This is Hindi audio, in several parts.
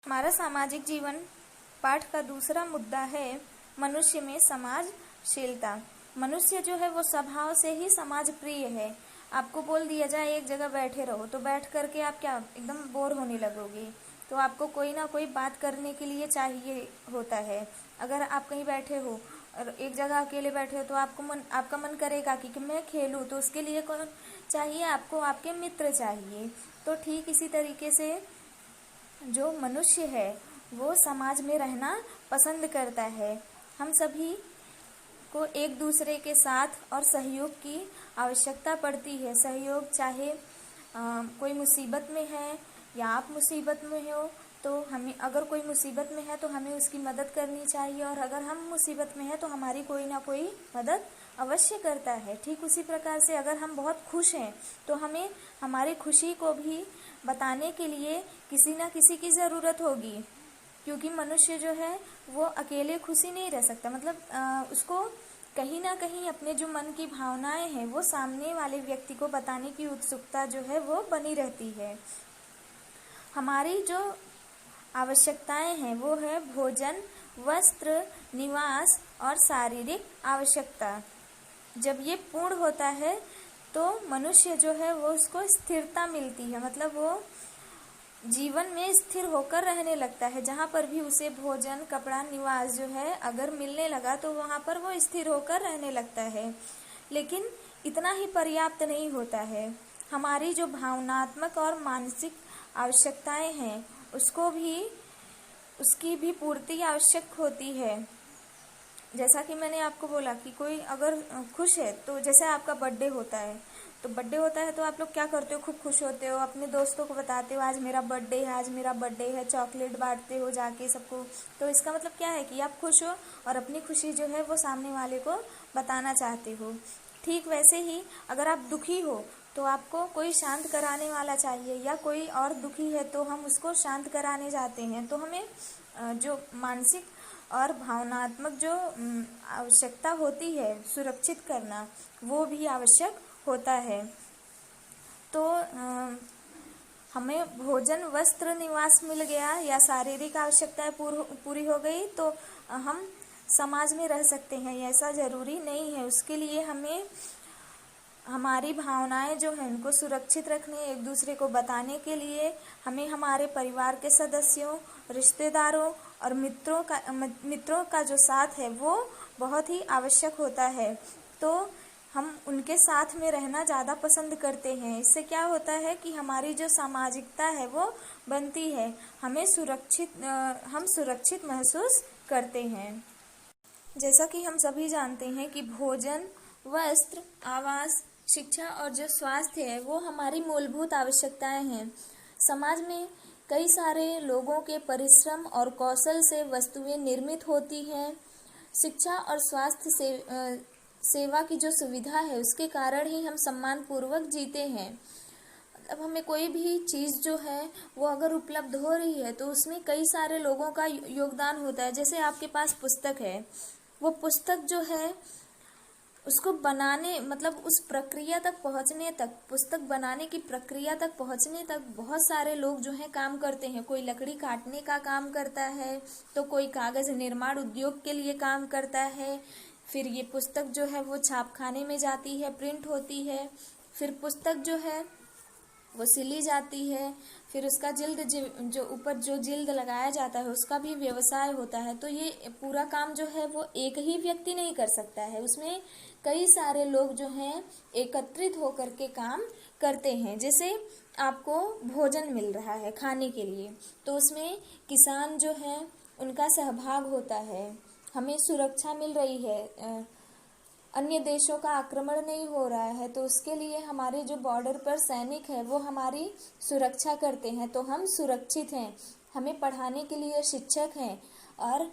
हमारा सामाजिक जीवन पाठ का दूसरा मुद्दा है मनुष्य में समाजशीलता। मनुष्य जो है वो स्वभाव से ही समाज प्रिय है। आपको बोल दिया जाए एक जगह बैठे रहो तो बैठ करके आप क्या एकदम बोर होने लगोगे, तो आपको कोई ना कोई बात करने के लिए चाहिए होता है। अगर आप कहीं बैठे हो और एक जगह अकेले बैठे हो तो आपका मन करेगा कि मैं खेलूं, तो उसके लिए कौन चाहिए? आपको आपके मित्र चाहिए। तो ठीक इसी तरीके से जो मनुष्य है वो समाज में रहना पसंद करता है। हम सभी को एक दूसरे के साथ और सहयोग की आवश्यकता पड़ती है। सहयोग चाहे कोई मुसीबत में है या आप मुसीबत में हो, तो हमें अगर कोई मुसीबत में है तो हमें उसकी मदद करनी चाहिए, और अगर हम मुसीबत में है तो हमारी कोई ना कोई मदद अवश्य करता है। ठीक उसी प्रकार से अगर हम बहुत खुश हैं तो हमें हमारी खुशी को भी बताने के लिए किसी ना किसी की ज़रूरत होगी, क्योंकि मनुष्य जो है वो अकेले खुशी नहीं रह सकता। मतलब उसको कहीं ना कहीं अपने जो मन की भावनाएं हैं वो सामने वाले व्यक्ति को बताने की उत्सुकता जो है वो बनी रहती है। हमारी जो आवश्यकताएं हैं वो है भोजन, वस्त्र, निवास और शारीरिक आवश्यकता। जब ये पूर्ण होता है तो मनुष्य जो है वो उसको स्थिरता मिलती है। मतलब वो जीवन में स्थिर होकर रहने लगता है। जहाँ पर भी उसे भोजन, कपड़ा, निवास जो है अगर मिलने लगा तो वहाँ पर वो स्थिर होकर रहने लगता है। लेकिन इतना ही पर्याप्त नहीं होता है। हमारी जो भावनात्मक और मानसिक आवश्यकताएं हैं उसकी भी पूर्ति आवश्यक होती है। जैसा कि मैंने आपको बोला कि कोई अगर खुश है, तो जैसे आपका बर्थडे होता है तो आप लोग क्या करते हो? खूब खुश होते हो, अपने दोस्तों को बताते हो आज मेरा बर्थडे है, आज मेरा बर्थडे है, चॉकलेट बांटते हो जाके सबको। तो इसका मतलब क्या है कि आप खुश हो और अपनी खुशी जो है वो सामने वाले को बताना चाहते हो। ठीक वैसे ही अगर आप दुखी हो तो आपको कोई शांत कराने वाला चाहिए, या कोई और दुखी है तो हम उसको शांत कराने जाते हैं। तो हमें जो मानसिक और भावनात्मक जो आवश्यकता होती है सुरक्षित करना, वो भी आवश्यक होता है। तो हमें भोजन, वस्त्र, निवास मिल गया या शारीरिक आवश्यकताएं पूरी हो गई तो हम समाज में रह सकते हैं। ऐसा ज़रूरी नहीं है। उसके लिए हमें हमारी भावनाएं जो हैं उनको सुरक्षित रखने, एक दूसरे को बताने के लिए हमें हमारे परिवार के सदस्यों, रिश्तेदारों और मित्रों का जो साथ है वो बहुत ही आवश्यक होता है। तो हम उनके साथ में रहना ज़्यादा पसंद करते हैं। इससे क्या होता है कि हमारी जो सामाजिकता है वो बनती है, हम सुरक्षित महसूस करते हैं। जैसा कि हम सभी जानते हैं कि भोजन, वस्त्र, आवास, शिक्षा और जो स्वास्थ्य है वो हमारी मूलभूत आवश्यकताएं हैं। समाज में कई सारे लोगों के परिश्रम और कौशल से वस्तुएं निर्मित होती हैं। शिक्षा और स्वास्थ्य सेवा की जो सुविधा है उसके कारण ही हम सम्मानपूर्वक जीते हैं। अब हमें कोई भी चीज़ जो है वो अगर उपलब्ध हो रही है तो उसमें कई सारे लोगों का योगदान होता है। जैसे आपके पास पुस्तक है, वो पुस्तक जो है उसको बनाने, मतलब उस प्रक्रिया तक पहुंचने तक, पुस्तक बनाने की प्रक्रिया तक पहुंचने तक बहुत सारे लोग जो है काम करते हैं। कोई लकड़ी काटने का काम करता है, तो कोई कागज़ निर्माण उद्योग के लिए काम करता है। फिर ये पुस्तक जो है वो छापखाने में जाती है, प्रिंट होती है। फिर पुस्तक जो है वो सिली जाती है। फिर उसका जो ऊपर जो जिल्द लगाया जाता है उसका भी व्यवसाय होता है। तो ये पूरा काम जो है वो एक ही व्यक्ति नहीं कर सकता है, उसमें कई सारे लोग जो हैं एकत्रित होकर के काम करते हैं। जैसे आपको भोजन मिल रहा है खाने के लिए, तो उसमें किसान जो है उनका सहभाग होता है। हमें सुरक्षा मिल रही है, अन्य देशों का आक्रमण नहीं हो रहा है, तो उसके लिए हमारे जो बॉर्डर पर सैनिक है वो हमारी सुरक्षा करते हैं, तो हम सुरक्षित हैं। हमें पढ़ाने के लिए शिक्षक हैं, और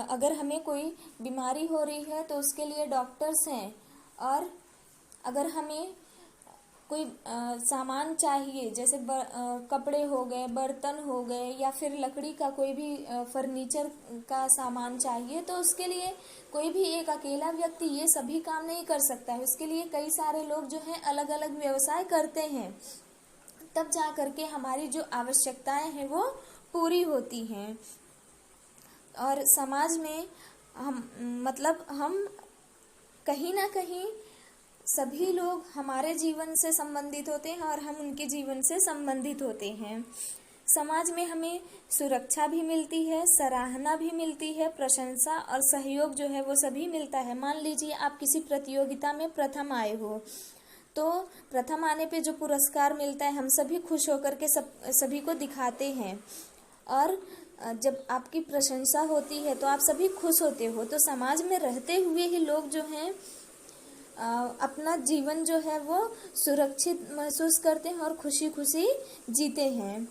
अगर हमें कोई बीमारी हो रही है तो उसके लिए डॉक्टर्स हैं। और अगर हमें कोई सामान चाहिए, जैसे कपड़े हो गए, बर्तन हो गए, या फिर लकड़ी का कोई भी फर्नीचर का सामान चाहिए, तो उसके लिए कोई भी एक अकेला व्यक्ति ये सभी काम नहीं कर सकता है। उसके लिए कई सारे लोग जो हैं अलग अलग व्यवसाय करते हैं, तब जा करके हमारी जो आवश्यकताएं हैं वो पूरी होती हैं। और समाज में हम कहीं ना कहीं सभी लोग हमारे जीवन से संबंधित होते हैं और हम उनके जीवन से संबंधित होते हैं। समाज में हमें सुरक्षा भी मिलती है, सराहना भी मिलती है, प्रशंसा और सहयोग जो है वो सभी मिलता है। मान लीजिए आप किसी प्रतियोगिता में प्रथम आए हो, तो प्रथम आने पे जो पुरस्कार मिलता है हम सभी खुश होकर के सभी को दिखाते हैं। और जब आपकी प्रशंसा होती है तो आप सभी खुश होते हो। तो समाज में रहते हुए ही लोग जो हैं अपना जीवन जो है वो सुरक्षित महसूस करते हैं और खुशी खुशी जीते हैं।